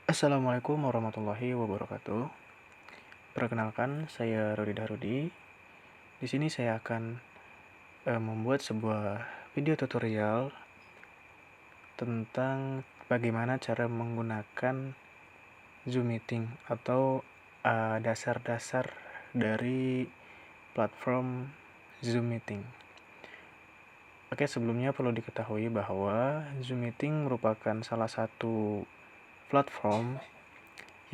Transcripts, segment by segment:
Assalamualaikum warahmatullahi wabarakatuh. Perkenalkan, saya Rudi Darudi. Di sini saya akan membuat sebuah video tutorial tentang bagaimana cara menggunakan Zoom Meeting atau dasar-dasar dari platform Zoom Meeting. Oke, sebelumnya perlu diketahui bahwa Zoom Meeting merupakan salah satu platform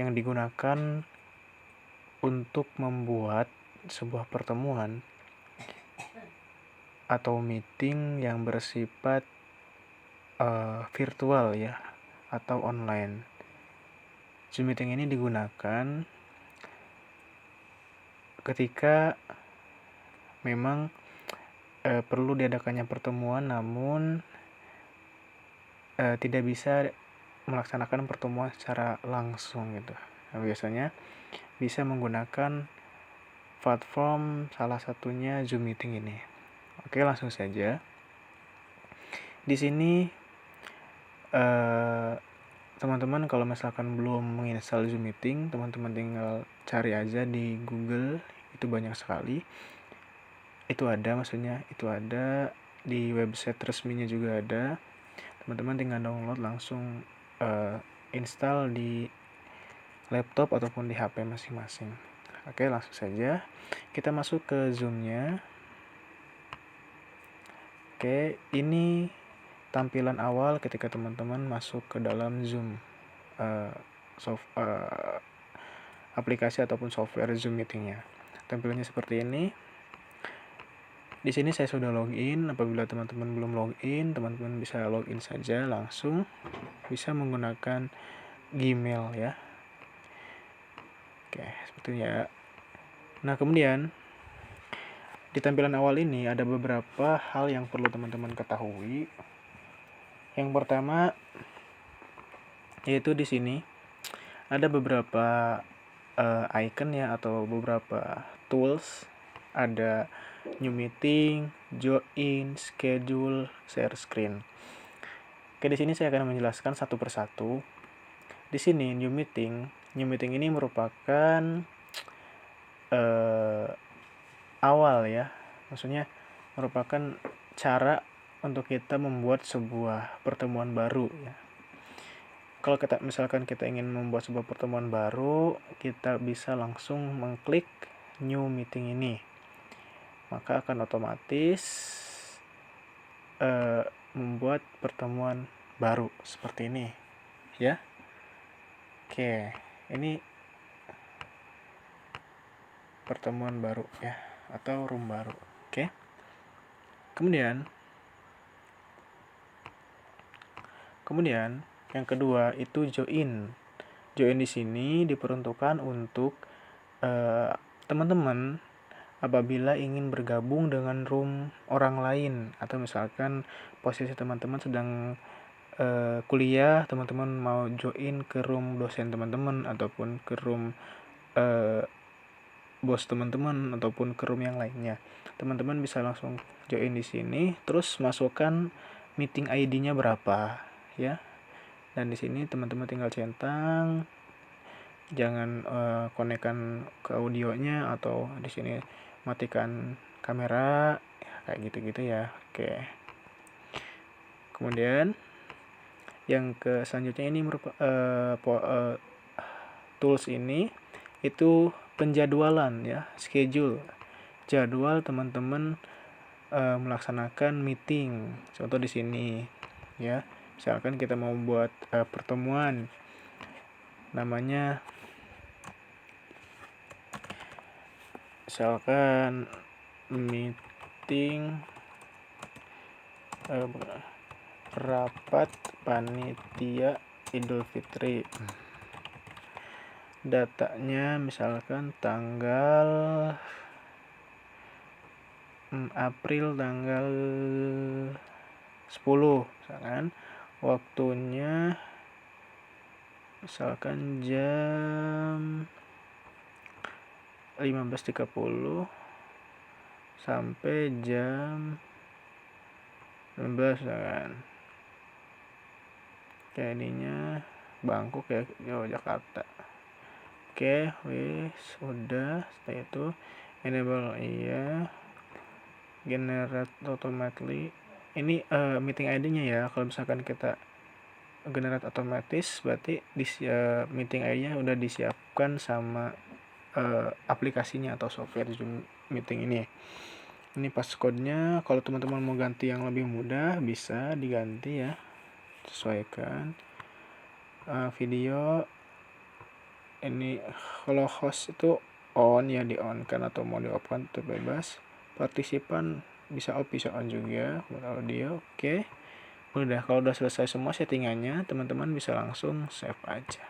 yang digunakan untuk membuat sebuah pertemuan atau meeting yang bersifat virtual ya, atau online. Zoom Meeting ini digunakan ketika memang perlu diadakannya pertemuan, namun tidak bisa melaksanakan pertemuan secara langsung gitu. Nah, biasanya bisa menggunakan platform salah satunya Zoom Meeting ini. Oke, langsung saja. Di sini teman-teman kalau misalkan belum menginstal Zoom Meeting, teman-teman tinggal cari aja di Google, itu banyak sekali. Itu ada di website resminya juga ada. Teman-teman tinggal download langsung install di laptop ataupun di HP masing-masing. Oke, langsung saja kita masuk ke Zoom-nya. Oke, ini tampilan awal ketika teman-teman masuk ke dalam Zoom aplikasi ataupun software Zoom Meeting-nya. Tampilannya seperti ini. Di sini saya sudah login. Apabila teman-teman belum login, teman-teman bisa login saja langsung. Bisa menggunakan Gmail ya. Oke, sebetulnya. Nah, kemudian di tampilan awal ini ada beberapa hal yang perlu teman-teman ketahui. Yang pertama yaitu di sini ada beberapa icon ya, atau beberapa tools. Ada New Meeting, Join, Schedule, Share Screen. Oke, di sini saya akan menjelaskan satu persatu. Di sini New Meeting ini merupakan awal ya, maksudnya merupakan cara untuk kita membuat sebuah pertemuan baru ya. Kalau misalkan kita ingin membuat sebuah pertemuan baru, kita bisa langsung mengklik New Meeting ini, maka akan otomatis membuat pertemuan baru seperti ini ya. Oke, ini pertemuan baru ya, atau room baru. Oke. Kemudian yang kedua itu join. Join di sini diperuntukkan untuk teman-teman apabila ingin bergabung dengan room orang lain, atau misalkan posisi teman-teman sedang kuliah, teman-teman mau join ke room dosen teman-teman ataupun ke room bos teman-teman ataupun ke room yang lainnya. Teman-teman bisa langsung join di sini, terus masukkan meeting ID-nya berapa ya. Dan di sini teman-teman tinggal centang, jangan konekkan ke audionya, atau di sini matikan kamera kayak gitu-gitu ya. Oke. Kemudian yang ke selanjutnya ini tools ini itu penjadwalan ya, schedule. Jadwal teman-teman melaksanakan meeting. Contoh di sini ya. Misalkan kita mau buat pertemuan, namanya misalkan meeting rapat panitia Idul Fitri. Datanya misalkan tanggal April tanggal 10 misalkan. Waktunya misalkan jam 15.30 sampai jam 19 misalkan. Kayak ininya Bangkok ya, Yogyakarta. Oke, wis udah. Setelah itu enable iya, generate automatically. Ini meeting ID-nya ya. Kalau misalkan kita generate otomatis, berarti meeting ID-nya udah disiapkan sama aplikasinya atau software Zoom meeting ini. Ini passcode-nya. Kalau teman-teman mau ganti yang lebih mudah, bisa diganti ya. Sesuaikan. Video ini kalau host itu on ya, di on kan, atau mau di off kan itu bebas. Partisipan bisa off bisa on juga. Buat audio oke. Udah, kalau udah selesai semua settingannya, teman-teman bisa langsung save aja.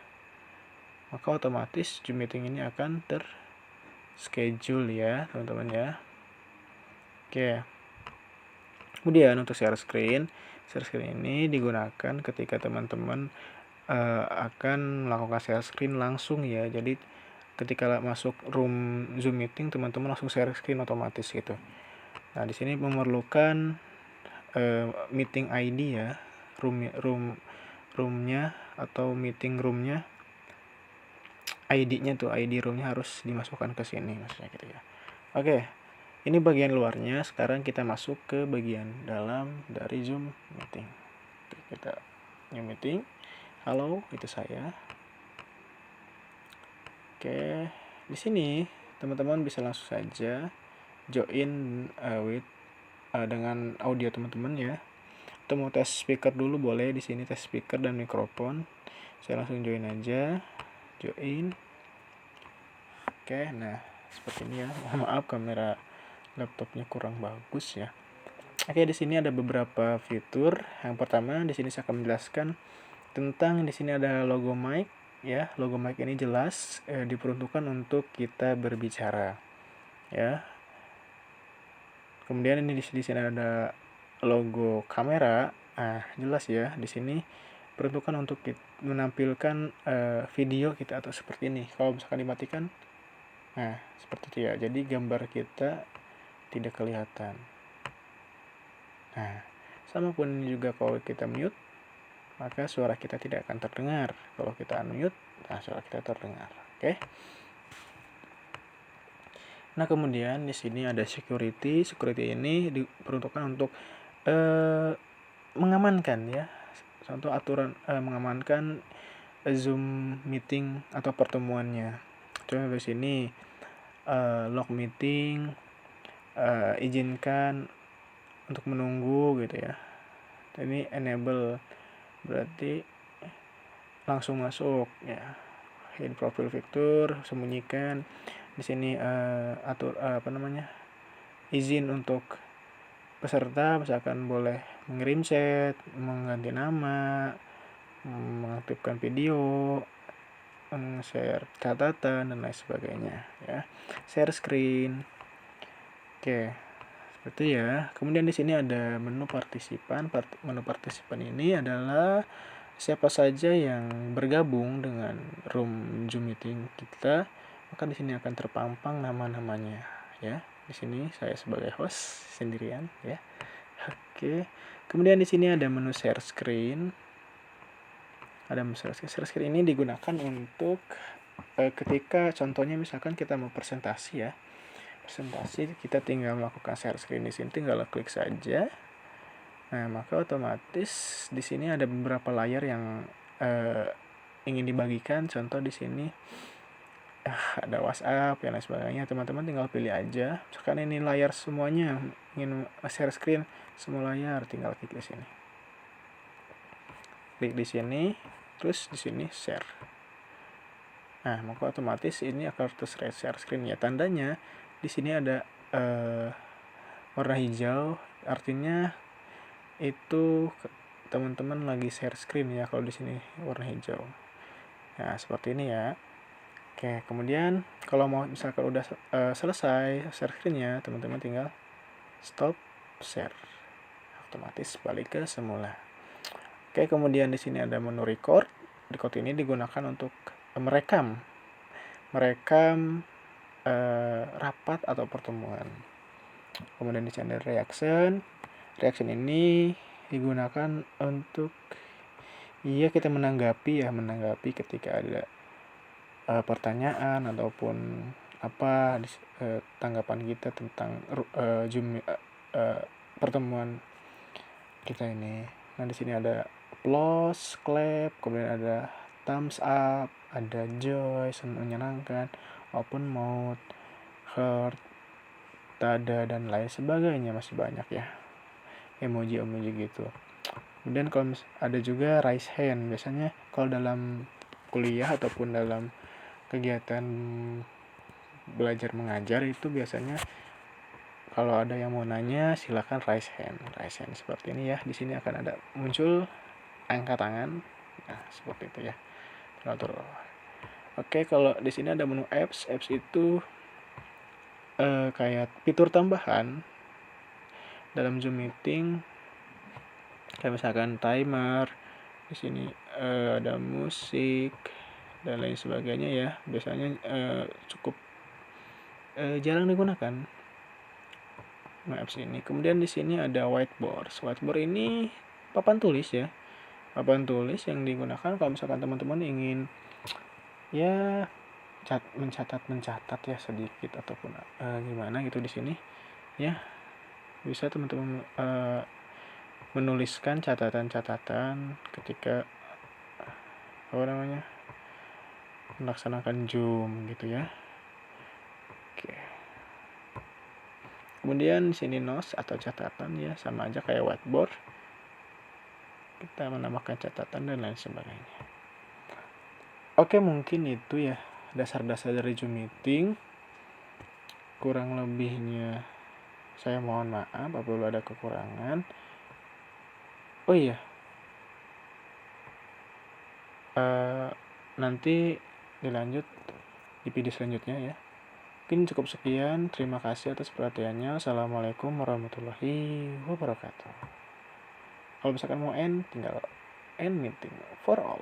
Maka otomatis Zoom meeting ini akan terschedule ya teman-teman ya. Oke. Kemudian untuk share screen ini digunakan ketika teman-teman akan melakukan share screen langsung ya. Jadi ketika masuk room Zoom meeting, teman-teman langsung share screen otomatis gitu. Nah, di sini memerlukan meeting ID ya, roomnya atau meeting roomnya, ID-nya tuh, ID roomnya harus dimasukkan ke sini maksudnya gitu ya. Oke, ini bagian luarnya. Sekarang kita masuk ke bagian dalam dari Zoom meeting. Kita new meeting. Halo, itu saya. Oke, di sini teman-teman bisa langsung saja join dengan audio teman-teman ya. Atau mau tes speaker dulu boleh, di sini tes speaker dan mikrofon. Saya langsung join aja, join. Oke, nah seperti ini ya. Maaf kamera laptopnya kurang bagus ya. Oke, di sini ada beberapa fitur. Yang pertama di sini saya akan menjelaskan tentang, di sini ada logo mic ya. Logo mic ini jelas diperuntukkan untuk kita berbicara ya. Kemudian ini di sini ada logo kamera. Nah, jelas ya, di sini peruntukan untuk menampilkan video kita atau seperti ini. Kalau misalkan dimatikan, nah seperti itu ya. Jadi gambar kita tidak kelihatan. Nah, sama pun juga kalau kita mute, maka suara kita tidak akan terdengar. Kalau kita unmute, nah suara kita terdengar. Oke. Nah, kemudian di sini ada security. Security ini diperuntukkan untuk mengamankan ya. Contoh aturan mengamankan Zoom meeting atau pertemuannya. Contoh di sini lock meeting, izinkan untuk menunggu gitu ya. Ini enable berarti langsung masuk ya. Hide profile picture, sembunyikan. Di sini atur izin untuk peserta, misalkan boleh mengirim chat, mengganti nama, mengaktifkan video, share catatan dan lain sebagainya ya. Share screen. Oke. Seperti ya. Kemudian di sini ada menu partisipan. Menu partisipan ini adalah siapa saja yang bergabung dengan room Zoom meeting kita, maka di sini akan terpampang nama-namanya ya. Di sini saya sebagai host sendirian ya. Oke. Kemudian di sini ada menu share screen. Ada menu share screen ini digunakan untuk ketika contohnya misalkan kita mau presentasi ya. Presentasi kita tinggal melakukan share screen di sini, tinggal klik saja. Nah, maka otomatis di sini ada beberapa layar yang ingin dibagikan. Contoh di sini ada WhatsApp dan lain sebagainya. Teman-teman tinggal pilih aja. Misalkan ini layar semuanya, ingin share screen semua layar, tinggal klik di sini. Klik di sini, terus di sini share. Nah, maka otomatis ini akan share screen ya. Tandanya di sini ada warna hijau, artinya itu teman-teman lagi share screen ya. Kalau di sini warna hijau. Nah, seperti ini ya. Oke, kemudian kalau mau misalkan udah selesai share screen-nya, teman-teman tinggal stop share. Otomatis balik ke semula. Oke, kemudian di sini ada menu record. Record ini digunakan untuk merekam rapat atau pertemuan. Kemudian di sini ada reaction. Reaction ini digunakan untuk Iya, kita menanggapi ketika ada pertanyaan ataupun apa tanggapan kita tentang Zoom pertemuan kita ini. Nah, di sini ada applause, clap, kemudian ada thumbs up, ada joy, menyenangkan, open mouth, heart, tada, dan lain sebagainya, masih banyak ya emoji-emoji gitu. Kemudian kalau ada juga raise hand, biasanya kalau dalam kuliah ataupun dalam kegiatan belajar mengajar itu biasanya kalau ada yang mau nanya silakan raise hand seperti ini ya. Di sini akan ada muncul angkat tangan, nah seperti itu ya. Teratur. Oke, kalau di sini ada menu apps itu kayak fitur tambahan dalam Zoom meeting, kayak misalkan timer. Di sini ada musik dan lain sebagainya ya. Biasanya cukup jarang digunakan apps ini. Kemudian di sini ada whiteboard. Whiteboard ini papan tulis ya. Papan tulis yang digunakan kalau misalkan teman-teman ingin ya mencatat ya sedikit ataupun gimana gitu di sini ya. Bisa teman-teman menuliskan catatan-catatan ketika melaksanakan Zoom gitu ya. Oke. Kemudian di sini notes atau catatan ya, sama aja kayak whiteboard. Kita menambahkan catatan dan lain sebagainya. Oke, mungkin itu ya dasar-dasar dari Zoom meeting. Kurang lebihnya saya mohon maaf apabila ada kekurangan. Oh iya, nanti dilanjut di video selanjutnya ya. Mungkin cukup sekian. Terima kasih atas perhatiannya. Assalamualaikum warahmatullahi wabarakatuh. Kalau misalkan mau end, tinggal end meeting for all.